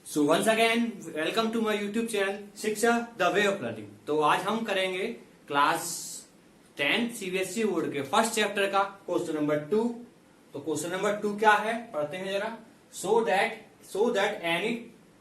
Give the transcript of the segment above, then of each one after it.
So once again welcome to my YouTube channel Shiksha the way of learning. तो आज हम करेंगे क्लास 10 सीबीएसई बोर्ड के फर्स्ट चैप्टर का क्वेश्चन नंबर 2। तो क्वेश्चन नंबर 2 क्या है पढ़ते हैं जरा। So that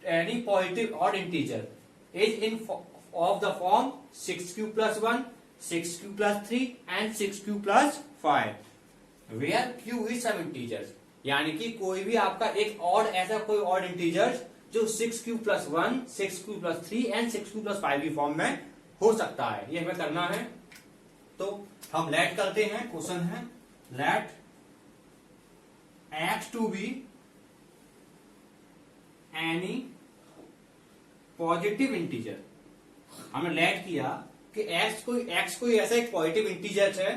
any positive odd integer is in of the form 6q plus 1, 6q plus 3 and 6q plus 5 where q is some integers। यानी कि कोई भी आपका एक ऑड ऐसा कोई ऑड इंटीजर जो 6q plus 1, 6q plus 3 and 6q plus 5 की फॉर्म में हो सकता है, ये हमें करना है। तो हम लेट करते हैं। क्वेश्चन है let x to be any positive integer. हमने लेट किया कि x कोई ऐसा एक पॉजिटिव इंटीजर है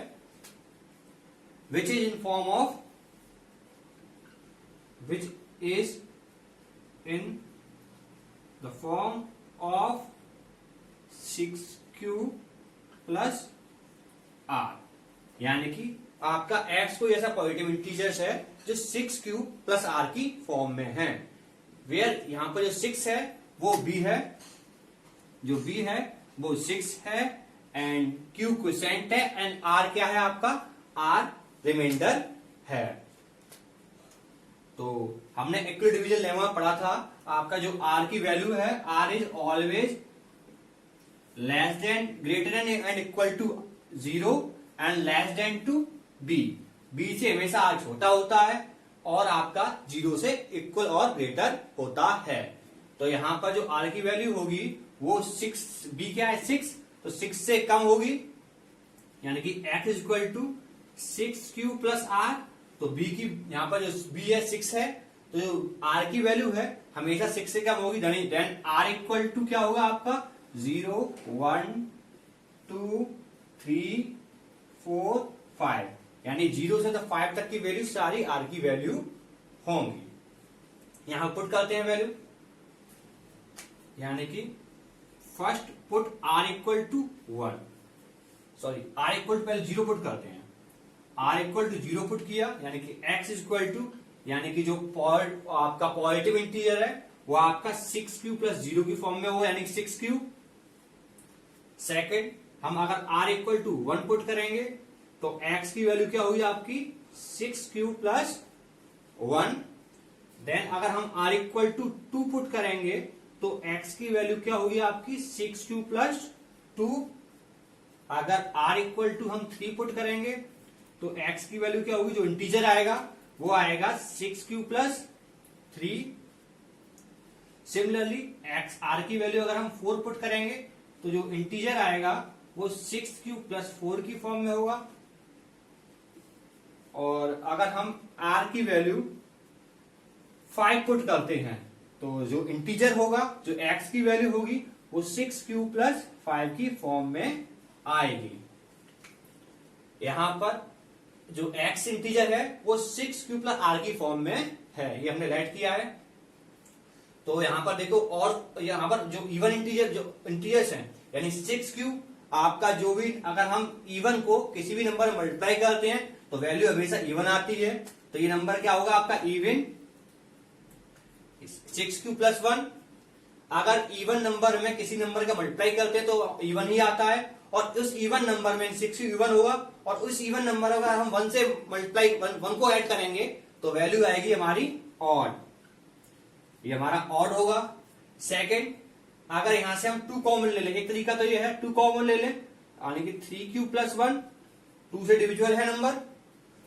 which is in form of which is in the form of 6q plus r। यानी कि आपका x कोई ऐसा पॉजिटिव इंटीजर है जो 6q plus r की फॉर्म में है। वेयर यहां पर जो 6 है वो b है, जो b है वो 6 है एंड q क्वोशिएंट है एंड r क्या है आपका, r रिमाइंडर है। तो हमने इक्वल डिवीजन लेमा पढ़ा था। आपका जो r की वैल्यू है, r is always less than greater than and equal to 0 and less than to b। b से हमेशा r छोटा होता है और आपका 0 से इक्वल और ग्रेटर होता है। तो यहां पर जो r की वैल्यू होगी वो 6, b क्या है 6, तो 6 से कम होगी यानी कि x is equal to 6q plus r। तो b की यहां पर जो b है 6 है, तो जो r की वैल्यू है हमेशा 6 से कम होगी। देन r इक्वल टू क्या होगा आपका 0, 1, 2, 3, 4, 5 यानी 0 से 5 तक की वैल्यू सारी r की वैल्यू होंगी। यहां पुट करते हैं वैल्यू, यानी कि first put r equal to 1, sorry r equal to पहले 0 पुट करते हैं। r इक्वल टू 0 पुट किया यानी कि x इज इक्वल टू, यानी कि जो आपका पॉजिटिव इंटीजर है वो आपका 6q प्लस 0 की फॉर्म में हो यानी कि 6q। सेकंड हम अगर r इक्वल टू 1 पुट करेंगे तो x की वैल्यू क्या होगी आपकी 6q प्लस 1। देन अगर हम r इक्वल टू 2 पुट करेंगे तो x की वैल्यू क्या होगी आपकी 6q प्लस 2। अगर r इक्वल टू हम 3 पुट करेंगे तो x की वैल्यू क्या होगी, जो इंटीजर आएगा वो आएगा 6q प्लस 3। सिमिलरली r की वैल्यू अगर हम 4 पुट करेंगे तो जो इंटीजर आएगा वो 6q प्लस 4 की फॉर्म में होगा। और अगर हम r की वैल्यू 5 पुट करते हैं तो जो इंटीजर होगा, जो x की वैल्यू होगी वो 6q प्लस 5 की फॉर्म में आएगी। यहां पर जो x इंटीजर है वो 6q प्लस r की फॉर्म में है, ये हमने राइट किया है। तो यहां पर देखो, और यहां पर जो इवन इंटीजर जो इंटीजर्स हैं यानी 6q आपका जो भी, अगर हम इवन को किसी भी नंबर में मल्टीप्लाई करते हैं तो वैल्यू हमेशा इवन आती है। तो ये नंबर क्या होगा आपका इवन 6q प्लस 1। अगर इवन नंबर में किसी नंबर का मल्टीप्लाई करते हैं तो इवन ही आता है, और उस इवन नंबर में 6 इवन होगा, और उस इवन नंबर अगर हम 1 से मल्टीप्लाई 1 को ऐड करेंगे तो वैल्यू आएगी हमारी ऑड, ये हमारा ऑड होगा। सेकंड अगर यहां से हम 2 कॉमन ले लें, एक तरीका तो ये है 2 कॉमन ले लें यानी कि 3q प्लस 1, 2 से डिविजिबल है नंबर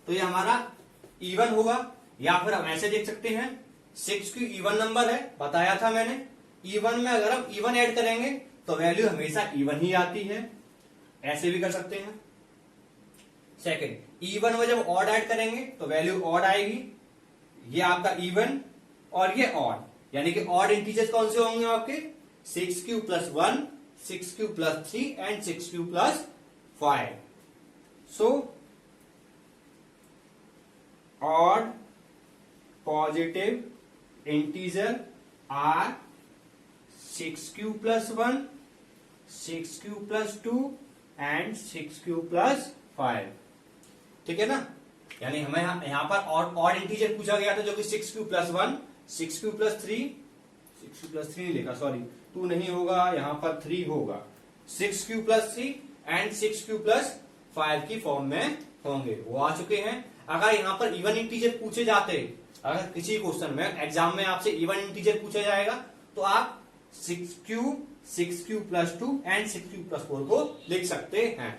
तो ये हमारा इवन होगा। या फिर हम ऐसे देख सकते हैं 6q इवन नंबर है, बताया था मैंने। इवन में अगर हम इवन ऐड करेंगे तो वैल्यू हमेशा इवन ही आती है, ऐसे भी कर सकते हैं। सेकंड इवन में जब ऑड ऐड करेंगे तो वैल्यू ऑड आएगी, ये आपका इवन और ये ऑड, यानी कि ऑड इंटीजर्स कौन से होंगे आपके 6q plus 1, 6q plus 3 and 6q plus 5। So odd positive integer are 6q plus 1, 6q plus 2 and 6q plus 5। ठीक है ना, यानी हमें यहां पर ऑड इंटीजर पूछा गया था जो कि 6q plus 1, 6q plus 3, 6 plus 3 लिखा, सॉरी 2 नहीं होगा, यहाँ पर 3 होगा। 6q plus 3 and 6q plus 5 की फॉर्म में होंगे, वो आ चुके हैं। अगर यहाँ पर इवन इंटीजर पूछे जाते, अगर किसी क्वेश्चन में एग्जाम में आपसे इवन इंटीजर पूछा जाएगा तो आप 6q plus 2 and 6q plus 4 को लिख सकते हैं,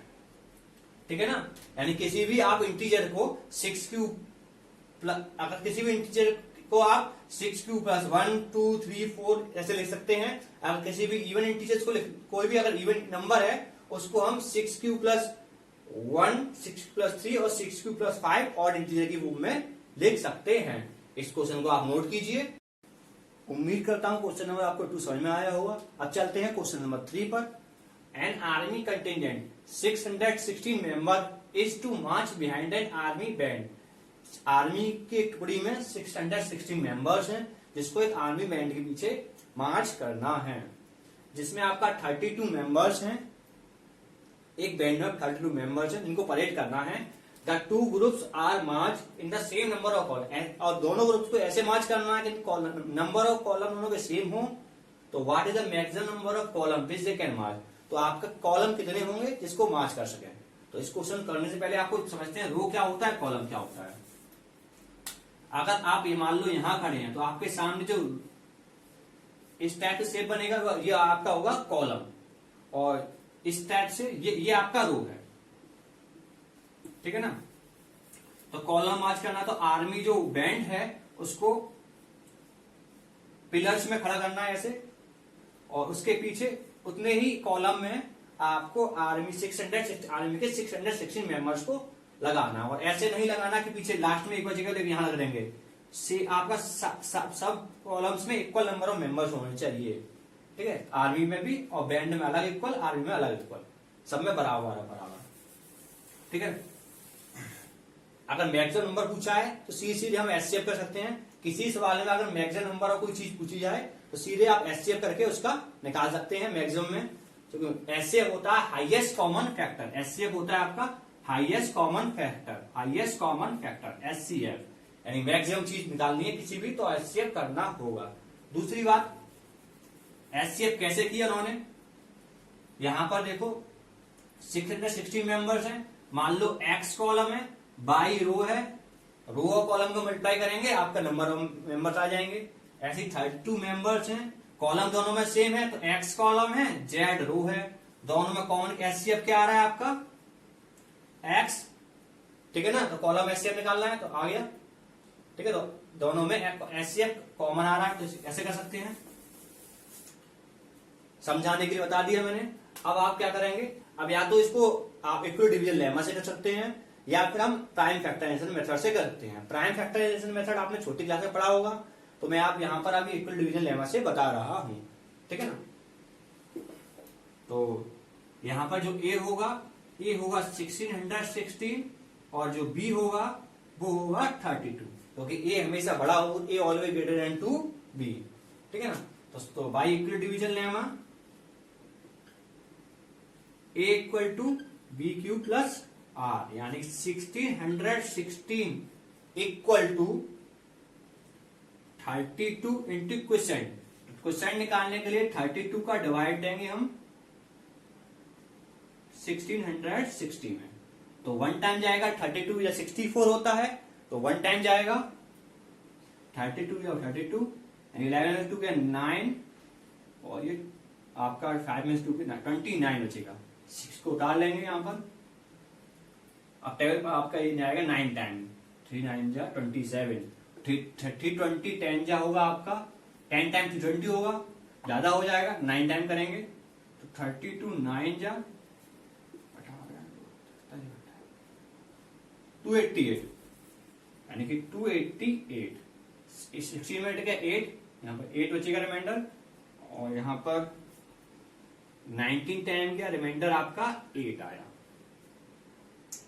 ठीक है ना। यानी किसी भी आप इंटीजर को 6q प्लस, अगर किसी भी इंटीजर को आप 6q प्लस 1 2 3 4 ऐसे लिख सकते हैं। अगर किसी भी इवन इंटीजर्स को कोई भी अगर इवन नंबर है उसको हम 6q प्लस 1 6q प्लस 3 और 6q प्लस 5 और इंटीजर की फॉर्म में लिख सकते हैं। इस क्वेश्चन को आप नोट कीजिए। उम्मीद करता हूं क्वेश्चन नंबर आपको 2 समझ में आया होगा। अब चलते हैं क्वेश्चन नंबर 3 पर। An army contingent 616 member is to march behind an army band. Army की टुकड़ी में 616 मेंबर्स हैं जिसको एक आर्मी बैंड के पीछे मार्च करना है, जिसमें आपका 32 मेंबर्स हैं। एक बैंड में 32 मेंबर्स हैं जिनको परेड करना है। The two groups are march in the same number of column, और दोनों ग्रुप्स को ऐसे मार्च करना है कि नंबर ऑफ कॉलम दोनों के सेम हो। तो what is the maximum number of column which they can march, तो आपका कॉलम कितने होंगे जिसको मार्च कर सके। तो इस क्वेश्चन करने से पहले आपको समझते हैं रो क्या होता है, कॉलम क्या होता है। अगर आप ये मान लो यहां खड़े हैं तो आपके सामने जो इस टाइप से शेप बनेगा ये आपका होगा कॉलम, और इस टाइप से ये आपका रो है, ठीक है ना। तो कॉलम मार्च करना, तो आर्मी जो बैंड है उसको पिलर्स में खड़ा करना है ऐसे, और उसके पीछे उतने ही कॉलम में आपको आर्मी के 616 मेंबर्स को लगाना, और ऐसे नहीं लगाना कि पीछे लास्ट में एक बचेगा लेकिन यहां लग देंगे। आपका सब कॉलम्स में इक्वल नंबर ऑफ मेंबर्स होने चाहिए, ठीक है। आर्मी में भी और बैंड में अलग इक्वल, आर्मी में अलग इक्वल, सब में बराबर, ठीक है। अगर मैक्सिमम नंबर पूछा है तो सीधे हम एचसीएफ कर सकते हैं। किसी सवाल में अगर मैक्सिमम नंबर और कोई चीज पूछी जाए तो सीधे आप एचसीएफ करके उसका निकाल सकते हैं मैक्सिमम में। तो एचसीएफ होता है हाईएस्ट कॉमन फैक्टर, एचसीएफ होता है आपका हाईएस्ट कॉमन फैक्टर एचसीएफ, यानी मैक्सिमम चीज निकालनी है किसी भी तो एचसीएफ करना होगा। दूसरी बात, एचसीएफ कैसे किया उन्होंने, यहां पर देखो 616 मेंबर्स हैं, मान लो एक्स कॉलम है, बाई रो है, रो और कॉलम को मल्टीप्लाई करेंगे आपका नंबर ऑफ मेंबर्स आ जाएंगे। ऐसे 32 मेंबर्स हैं, कॉलम दोनों में सेम है तो एक्स कॉलम है, जेड रो है, दोनों में कॉमन एचसीएफ क्या आ रहा है आपका एक्स, ठीक है ना। तो कॉलम एचसीएफ निकालना है तो आ गया, ठीक है। तो दोनों में एचसीएफ कॉमन आ रहा है तो ऐसे कर सकते हैं, समझाने के लिए बता दिया मैंने। अब आप क्या करेंगे, अब या तो इसको आप इक्वल डिवीजन लेमा से कर सकते हैं या फिर हम प्राइम फैक्टराइजेशन मेथड से कर सकते हैं। प्राइम फैक्टराइजेशन मेथड आपने छोटी क्लास में पढ़ा होगा, तो मैं आप यहां पर अभी इक्वल डिवीजन लेमा से बता रहा हूं, ठीक है ना। तो यहां पर जो ए होगा 1616 और जो बी होगा वो होगा 32, क्योंकि ए हमेशा बड़ा हो, A always greater than to B, ठीक है ना। तो by Euclid division lemma A equal to B Q plus R, यानी 1616 इक्वल टू 32 इंटू क्वेश्चन निकालने के लिए 32 का डिवाइड देंगे हम 1660 में, तो 1 टाइम जाएगा 32 या 64 होता है तो 1 टाइम जाएगा 32 या 32, 11 2 के 9 और ये आपका 5 में 2 के 29 बचेगा। 6 को उतार लेंगे यहां पर, अब टेबल पर आपका ये जाएगा 9 टाइम, 3 9 जा 27, 320 10 जा होगा आपका, 10 टाइम 320 होगा, ज्यादा हो जाएगा 9 टाइम करेंगे तो 32 9 जा 288, यानी कि 288, 16 में क्या 8, यहाँ पर 8 बचेगा रिमाइंडर, और यहाँ पर 19 टाइम क्या रिमाइंडर आपका 8 आया,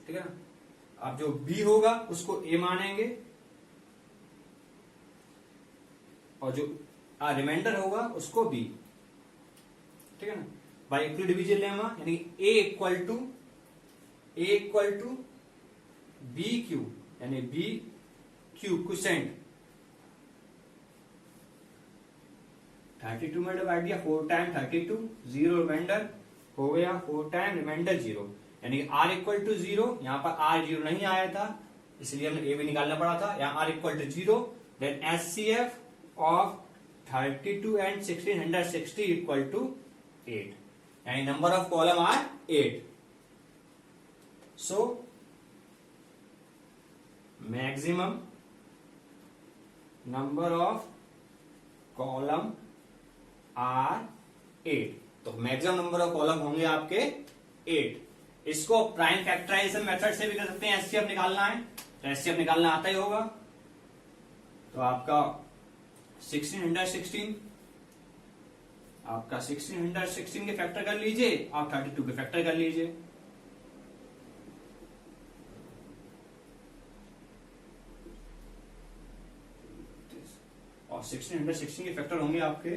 ठीक है ना। अब जो बी होगा उसको ए मानेंगे और जो रिमाइंडर होगा उसको बी, ठीक है ना। बाई इक्वल डिवीजन लेमा, यानी ए इक्वल टू बी क्यू, यानी बी क्यू क्वोशेंट 32 में डिवाइड किया, 4 टाइम 32, 0 रिमाइंडर हो गया, 4 टाइम रिमाइंडर 0, यानी कि r इक्वल टू 0। यहाँ पर r 0 नहीं आया था, इसलिए हमें a भी निकालना पड़ा था। यहाँ r equal to 0, then HCF of 32 and 1660 equal to 8, यानी number of column are 8। So maximum number of column are 8, तो मैक्सिमम नंबर ऑफ कॉलम होंगे आपके 8। इसको प्राइम फैक्टराइजेशन मेथड से भी कर सकते हैं, एचसीएफ निकालना है तो एचसीएफ निकालना आता ही होगा। तो आपका 1616, आपका 1616 के फैक्टर कर लीजिए, आप 32 के फैक्टर कर लीजिए। और 1616 के फैक्टर होंगे आपके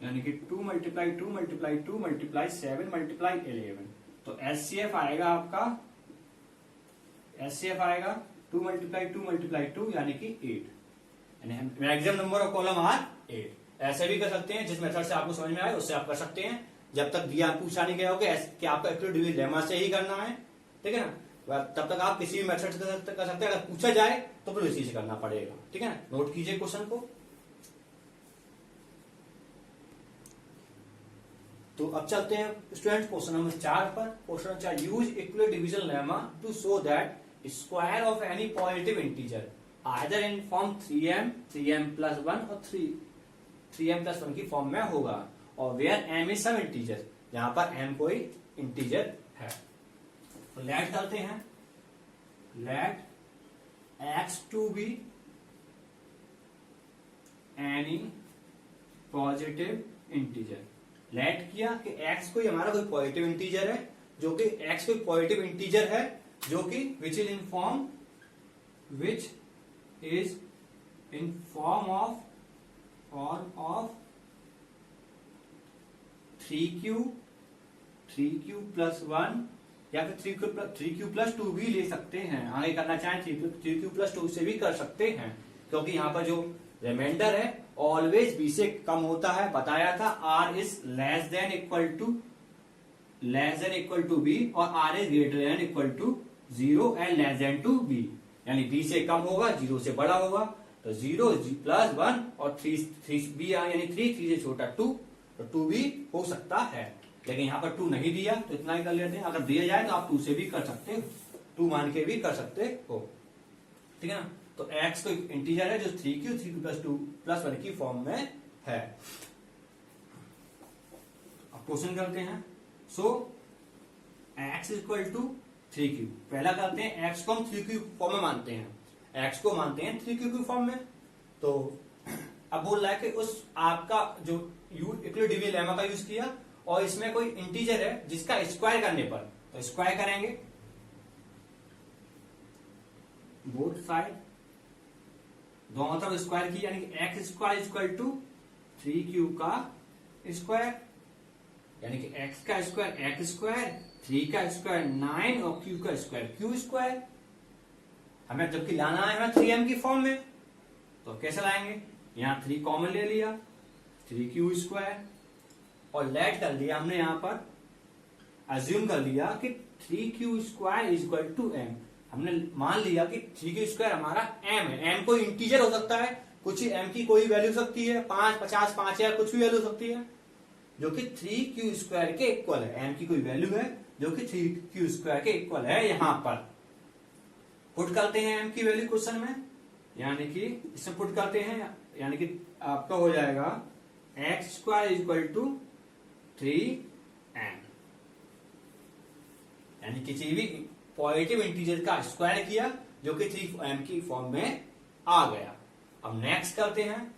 यानी कि 2 मल्टीप्लाई 2 मल्टीप्लाई 2 मल्टीप्लाई 7 मल्टीप्लाई 11, तो एचसीएफ आएगा आपका, एचसीएफ आएगा 2 मल्टीप्लाई 2 मल्टीप्लाई 2 यानी कि 8, यानी maximum number of column are 8। ऐसे भी कर सकते हैं, जिस मेथड से आपको समझ में आए उससे आप कर सकते हैं, जब तक दिया पूछा नहीं गया हो कि आपको एक्चुअल डिवीजन लेमा से ही करना है, ठीक है ना, तब तक आप किसी भी मेथड से कर सकते हैं। अगर पूछा जाए तो फिर इसी से करना पड़ेगा, ठीक है ना। नोट कीजिए क्वेश्चन को। तो अब चलते हैं स्टूडेंट क्वेश्चन नंबर 4 पर। Question number 4, use equal division lemma to show that square of any positive integer either in form 3m, 3m plus 1 और 3m प्लस 1 की फॉर्म में होगा, और where m is some integer, यहां पर m कोई integer है। तो लेट करते हैं, let x to be any positive integer. Let किया कि x कोई हमारा कोई पॉजिटिव इंटीजर है, जो कि x कोई पॉजिटिव इंटीजर है जो कि विच is in form of 3q plus 1 या फिर 3q प्लस 2 भी ले सकते हैं। आगे करना चाहें 3q प्लस 2 से भी कर सकते हैं, क्योंकि यहाँ पर जो रिमाइंडर है ऑलवेज b से कम होता है। बताया था r is less than equal to b और r is greater than equal to 0 and less than to b, यानी b से कम होगा, 0 से बड़ा होगा। तो 0 प्लस 1 और 3b यानी 3 से छोटा 2, तो 2 भी हो सकता है, लेकिन यहाँ पर 2 नहीं दिया तो इतना ही कर लेते हैं। अगर दिया जाए तो आप 2 से भी कर सकते हो, 2 मान के भी कर सकते हो, ठीक है ना। तो x कोई इंटीजर है जो 3q प्लस 2 प्लस 1 की फॉर्म में है। अब क्वेश्चन करते हैं। सो x इक्वल टू 3q, पहला करते हैं x को हम 3q फॉर्म में मानते हैं, x को मानते हैं 3q की फॉर्म में। तो अब बोल रहा है कि उस आपका जो इक्वल डिवीजन लेमा का यूज किया और इसमें कोई इंटीजर है जिसका स्क्वायर करने पर, तो स्क्वायर करेंगे बोथ साइड, दोनों तरफ स्क्वायर की, यानी कि x square equal to 3q का स्क्वायर, यानी कि x का स्क्वायर x स्क्वायर, 3 का स्क्वायर 9 और q का स्क्वायर q स्क्वायर। हमें जबकि लाना है हमें 3m की फॉर्म में, तो कैसे लाएंगे, यहां 3 कॉमन ले लिया, 3q स्क्वायर, और लेट कर लिया हमने यहां पर अज्यूम कर लिया कि 3q square is equal to m। हमने मान लिया कि 3q स्क्वायर हमारा m है, m कोई इंटीजर हो सकता है, कुछ ही m की कोई वैल्यू हो सकती है, 5, 50, 5000 कुछ भी वैल्यू हो सकती है, जो कि 3q स्क्वायर के इक्वल है। m की कोई वैल्यू है जो कि 3q स्क्वायर के इक्वल है। यहां पर पुट करते हैं m की वैल्यू क्वेश्चन में, यानी कि इसमें पुट करते हैं, यानी कि आपका हो जाएगा x square is equal to 3m, यानी किसी भी पॉजिटिव इंटीजर का स्क्वायर किया जो कि 3m की फॉर्म में आ गया। अब नेक्स्ट करते हैं,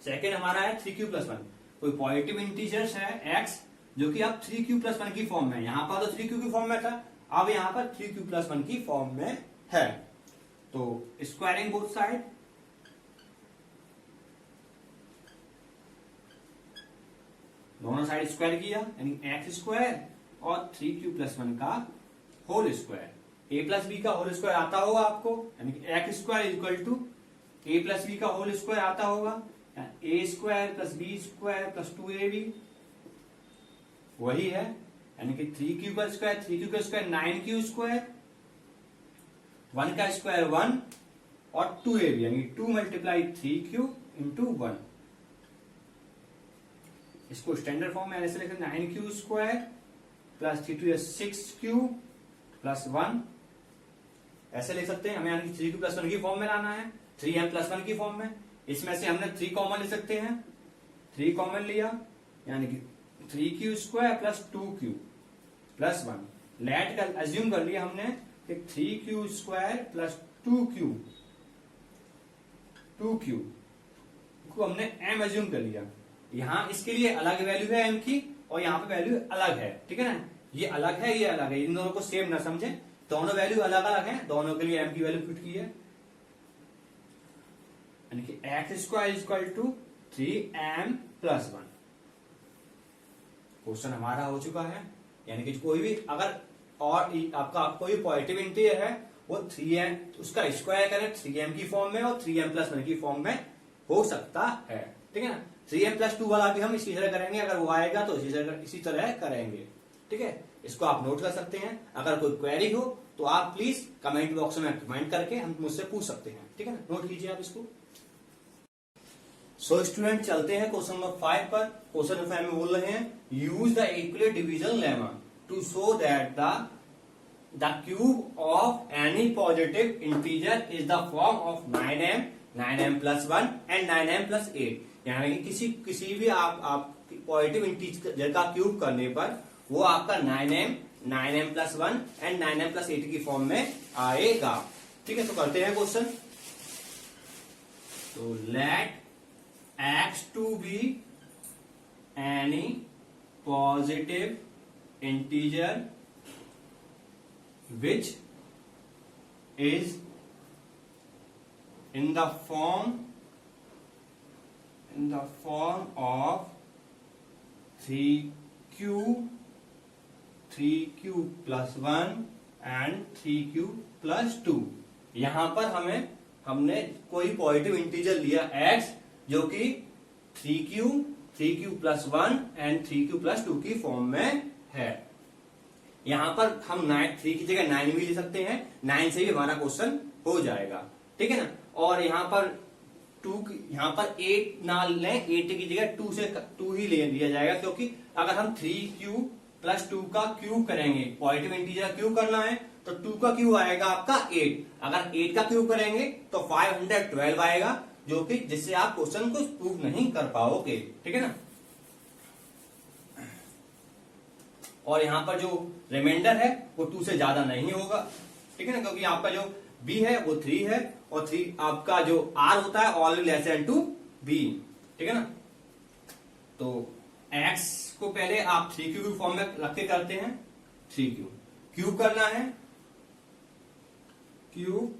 सेकेंड हमारा है 3q प्लस 1, कोई पॉजिटिव इंटीजर्स है x जो कि अब 3q प्लस 1 की फॉर्म में, यहां पर तो 3q की फॉर्म में था, अब यहां पर 3q प्लस 1 की फॉर्म में है। तो स्क्वायरिंग बोथ साइड, दोनों साइड स्क्वायर किया यानी एक्स स्क्वायर और 3q+1 का whole square. a plus b का होल स्क्वायर आता होगा आपको, यानी कि x square equal to a plus b का होल स्क्वायर आता होगा, a square plus b square plus 2ab वही है, यानी कि 3q का स्क्वायर, 3q का स्क्वायर 9q स्क्वायर, 1 का स्क्वायर 1 और 2ab यानी 2 मल्टीप्लाई 3q इंटू 1। इसको स्टैंडर्ड फॉर्म में ऐसे लिखते हैं 9q square plus 3 6q plus 1, ऐसे लिख सकते हैं हमें, यानी कि 3q+1 की फॉर्म में लाना है, 3m+1 की फॉर्म में। इसमें से हमने 3 कॉमन ले सकते हैं, 3 कॉमन लिया यानी कि 3q square plus 2q plus 1। Let कर अज्यूम कर लिया हमने कि 3q स्क्वायर प्लस 2q को हमने m अज्यूम कर लिया। यहां इसके लिए अलग वैल्यू है m की और यहाँ पे वैल्यू अलग है, ठीक है ना, ये अलग है ये अलग है, इन दोनों को सेम ना समझे, दोनों वैल्यू अलग अलग है, दोनों के लिए m की वैल्यू फिट की है, यानी कि x square equal to 3m+1। Question हमारा हो चुका है, यानी कि कोई भी अगर और आपका कोई पॉजिटिव इंटीजर है वो 3m उसका स्क्वायर करें 3m की फॉर्म में और 3m+1 की फॉर्म में हो सकता है, ठीक है ना। 3m+2 वाला भी हम इसी तरह करेंगे, अगर वो आएगा तो इसी तरह करेंगे, ठीक है। इसको आप नोट कर सकते हैं, अगर कोई क्वेरी हो तो आप प्लीज कमेंट बॉक्स में कमेंट करके हम मुझसे पूछ सकते हैं, ठीक है ना, नोट कीजिए आप इसको। सो स्टूडेंट चलते हैं क्वेश्चन नंबर 5 पर। क्वेश्चन नंबर 5 में बोल रहे हैं use the equal division lemma to show that the cube of any positive integer is the form of 9m, 9m+1 and 9m+8। यानी कि किसी भी आप पॉजिटिव इंटीजर का क्यूब करने पर वो आपका 9m, 9m+1 एंड 9m+8 की फॉर्म में आएगा, ठीक है। तो करते हैं क्वेश्चन। तो late x to be any positive integer which is in the form of 3q+1 and 3q+2। यहां पर हमने कोई पॉजिटिव इंटीजर लिया x जो कि 3q+1 एंड 3q+2 की फॉर्म में है। यहां पर हम 3 की जगह 9 भी ले सकते हैं, 9 से भी हमारा क्वेश्चन हो जाएगा, ठीक है ना। और यहाँ पर 8 ना लें, 8 की जगह 2 ही ले लिया जाएगा, क्योंकि अगर हम 3q+2 का क्यूब करेंगे, पॉजिटिव इंटीजर क्यूब करना है तो 2 का क्यूब आएगा आपका 8, अगर 8 का क्यूब करेंगे तो 512 आएगा, जो कि जिससे आप क्वेश्चन को प्रूव नहीं कर पाओगे, ठीक है ना। और यहां पर जो रिमाइंडर है वो 2 से ज्यादा नहीं होगा, ठीक है ना, क्योंकि आपका जो b है वो 3 है और 3 आपका जो r होता है all less than to b, ठीक है ना। तो x को पहले आप 3q की फॉर्म में रख के करते हैं, 3q क्यूब करना है, क्यूब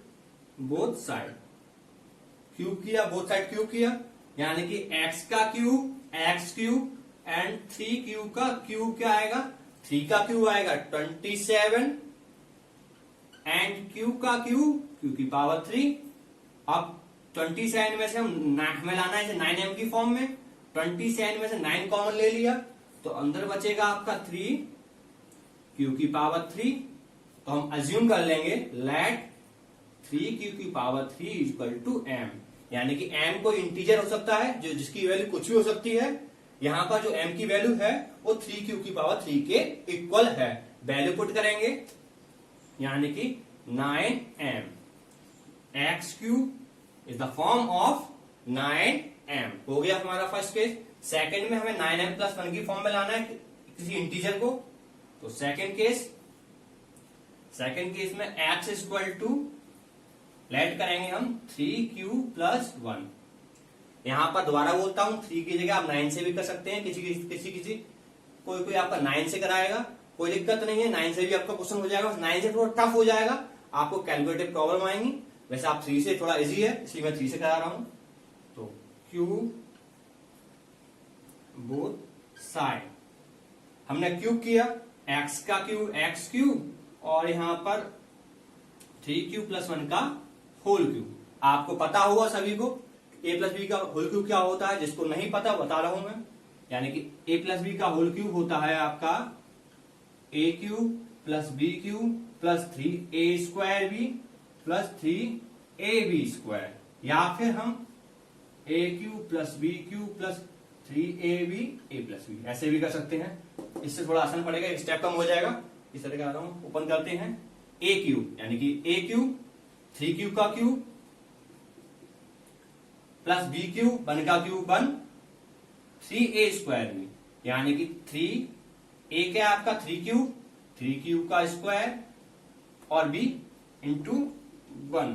बोथ साइड, क्यूब किया, बोथ साइड क्यूब किया, यानी कि x का क्यूब x³ एंड 3q का क्यूब क्या आएगा, 3 का क्यूब आएगा 27 एंड q का क्यूब q की पावर 3। अब 27 में से हमें लाना है 9m की फॉर्म में, 27 में से 9 कॉमन ले लिया तो अंदर बचेगा आपका 3 q की पावर 3। तो हम अज्यूम कर लेंगे लेट 3q की पावर 3 इक्वल टू m, यानी कि m कोई इंटीजर हो सकता है जो जिसकी वैल्यू कुछ भी हो सकती है। यहां पर जो m की वैल्यू है वो 3q की पावर 3 के इक्वल है, वैल्यू पुट करेंगे यानी कि 9m, x³ is the form of 9m, हो गया हमारा फर्स्ट केस। सेकंड में हमें 9m+1 की फॉर्म में लाना है किसी इंटीजर को, तो सेकंड केस में x इक्वल टू लेट करेंगे हम 3q+1। यहां पर दोबारा बोलता हूं 3 की जगह आप 9 से भी कर सकते हैं, किसी कोई आपका 9 से कराएगा, कोई दिक्कत नहीं है, 9 से भी आपका क्वेश्चन हो जाएगा। 9 से थोड़ा टफ हो जाएगा, आपको कैलकुलेटिव प्रॉब्लम आएंगी, वैसे आप 3 से थोड़ा इजी है इसलिए मैं 3 से करा रहा हूं। तो क्यू बोथ साइड, हमने क्यूब किया, एक्स का क्यूब एक्स क्यूब और यहां पर 3q + 1 का होल क्यूब। आपको पता होगा सभी को a + b का होल क्यूब क्या होता है, जिसको नहीं पता बता रहा हूं मैं। यानी कि a + b का होल क्यूब होता है आपका a³ + b³ + 3a² + 3ab², या फिर हम a³ + b³ + 3ab a + b ऐसे भी कर सकते हैं। इससे थोड़ा आसान पड़ेगा, स्टेप कम हो जाएगा। इस तरह का आ रहा हूं, ओपन करते हैं a³ यानी कि a³ 3q का क्यूब प्लस b³ 1 का क्यूब 1 3a² यानी कि 3a क्या आपका 3q का स्क्वायर और b इंटू 1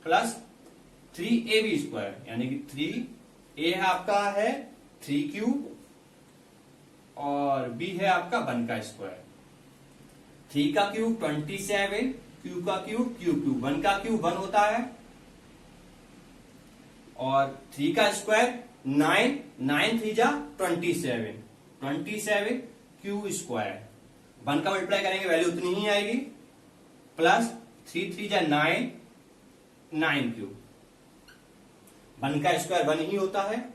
प्लस 3ab² यानी कि 3a आपका है 3q और b है आपका 1 का स्क्वायर। 3 का क्यूब 27, q का क्यूब क्यूब 1 का क्यूब 1 होता है और 3 का स्क्वायर 9, 9 3 जा 27, 27 क्यू स्क्वायर। 1 का मल्टीप्लाई करेंगे वैल्यू उतनी ही आएगी, प्लस 3 3 जा 9, 9 क्यूब। 1 का स्क्वायर 1 ही होता है।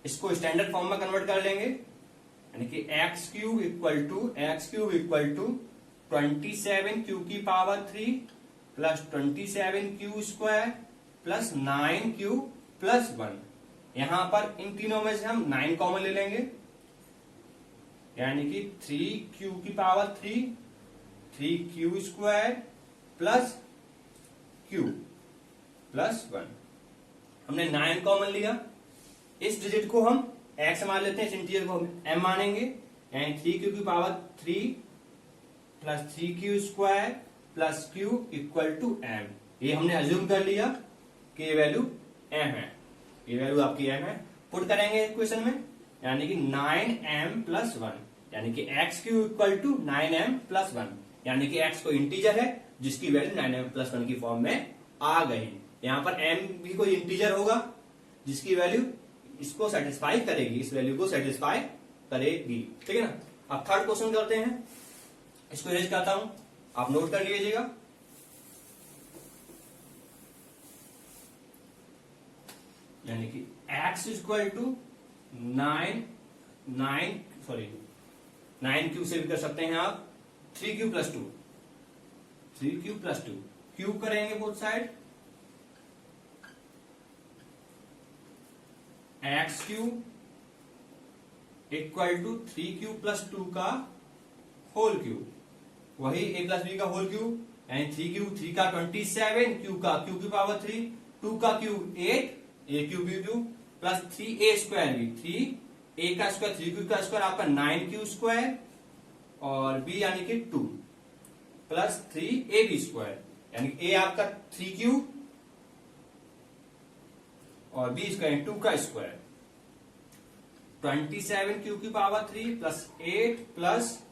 इसको स्टैंडर्ड फॉर्म में कन्वर्ट कर लेंगे, यानी कि x³ = 27q³ plus 27q² plus 9q plus 1। यहां पर इन तीनों में से हम 9 कॉमन ले लेंगे, यानी कि 3q³ 3q² plus q plus 1। हमने 9 कॉमन लिया। इस डिजिट को हम x मान लेते हैं, इस इंटीजर को हम m मानेंगे, यानी 3q³ plus 3q² plus q = m। ये हमने अज्यूम कर लिया कि ये वैल्यू m है, ये वैल्यू आपकी m है। पुट करेंगे इक्वेशन में, यानी कि 9m + 1 यानी कि x³ = 9m + 1, यानी कि x को इंटीजर है जिसकी वैल्यू 9m + 1 की फॉर्म में आ गई। यहां पर m भी कोई इंटीजर होगा जिसकी वैल्यू इसको सेटिस्फाई करेगी, इस वैल्यू को सेटिस्फाई करेगी। ठीक है ना। अब थर्ड क्वेश्चन करते हैं, इसको इरेज करता हूं, आप नोट कर लीजिएगा। यानी कि x = 9q से भी कर सकते हैं आप, 3q + 2, 3q + 2 क्यूब करेंगे बोथ साइड, x³ = 3q + 2 का होल क्यूब, वही a + b का होल क्यूब, यानी 3q 3 का 27, q का q³, 2 का cube 8 a³ b³ plus 3a² भी, 3a का स्क्वायर 3q का स्क्वायर आपका 9q² और b यानी कि 2 प्लस 3ab² यानी a आपका 3q और b स्क्वायर 2 का स्क्वायर, 27q³ प्लस 8 प्लस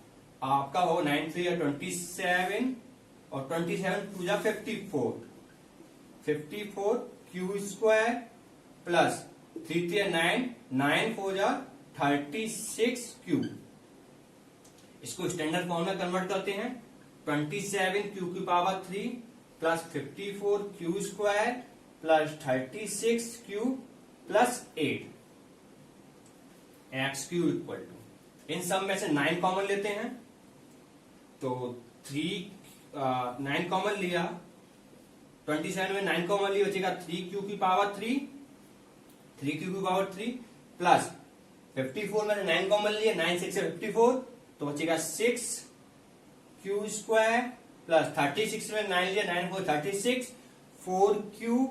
आपका हो 9 3 या 27 और 27 2 जा 54, 54 q² प्लस 3 3 9 9 4 जा 36 q। इसको स्टैंडर्ड फॉर्म में कन्वर्ट करते हैं, 27q³ plus 54 q² plus 36 q plus 8, x³ इन सब में से 9 कॉमन लेते हैं, तो 9 कॉमन लिया, 27 में 9 कॉमन लिया, बचेगा 3q³ 3q³ प्लस 54 में 9 कॉमन लिया, 9 6 से 54 तो बचेगा 6q² प्लस 36 में 9 लिया, 9 4 36, 4q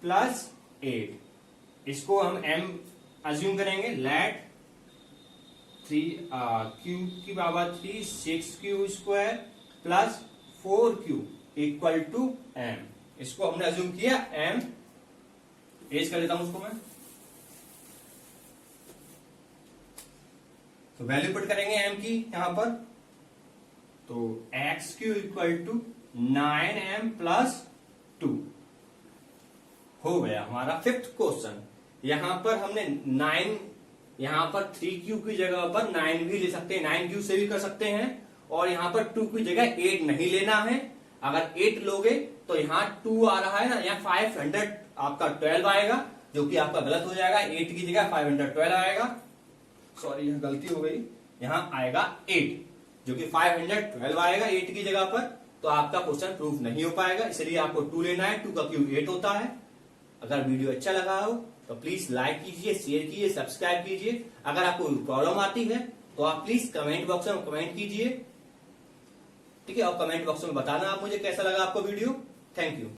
प्लस 8। इसको हम m अज्यूम करेंगे, let 3q³ 6q² plus 4q = m। इसको हमने अज्यूम किया m, एज कर लेता हूं उसको मैं, तो वैल्यू पुट करेंगे m की यहां पर, तो x³ = 9m प्लस 2 हो गया हमारा फिफ्थ क्वेश्चन। यहां पर हमने 9, यहां पर 3q की जगह पर 9 भी ले सकते हैं, 9q से भी कर सकते हैं, और यहां पर 2 की जगह 8 नहीं लेना है। अगर 8 लोगे तो यहाँ 2 आ रहा है ना, यहाँ 500 आपका 12 आएगा, जो कि आपका गलत हो जाएगा। 8 की जगह 512 आएगा, सॉरी यहाँ गलती हो गई, यहाँ आएगा 8, जो कि 512 आएगा 8 की जगह पर। तो आपका क्वेश्चन प्रूफ नहीं हो पाएगा, इसलिए आपको 2 लेना है। 2 का क्यूब 8 होता है। अगर वीडियो अच्छा लगा हो तो प्लीज लाइक कीजिए, शेयर कीजिए, सब्सक्राइब कीजिए। अगर आपको प्रॉब्लम आती है तो आप प्लीज कमेंट बॉक्स में कमेंट कीजिए, ठीक है, और कमेंट बॉक्स में बताना आप मुझे कैसा लगा आपको वीडियो। Thank you.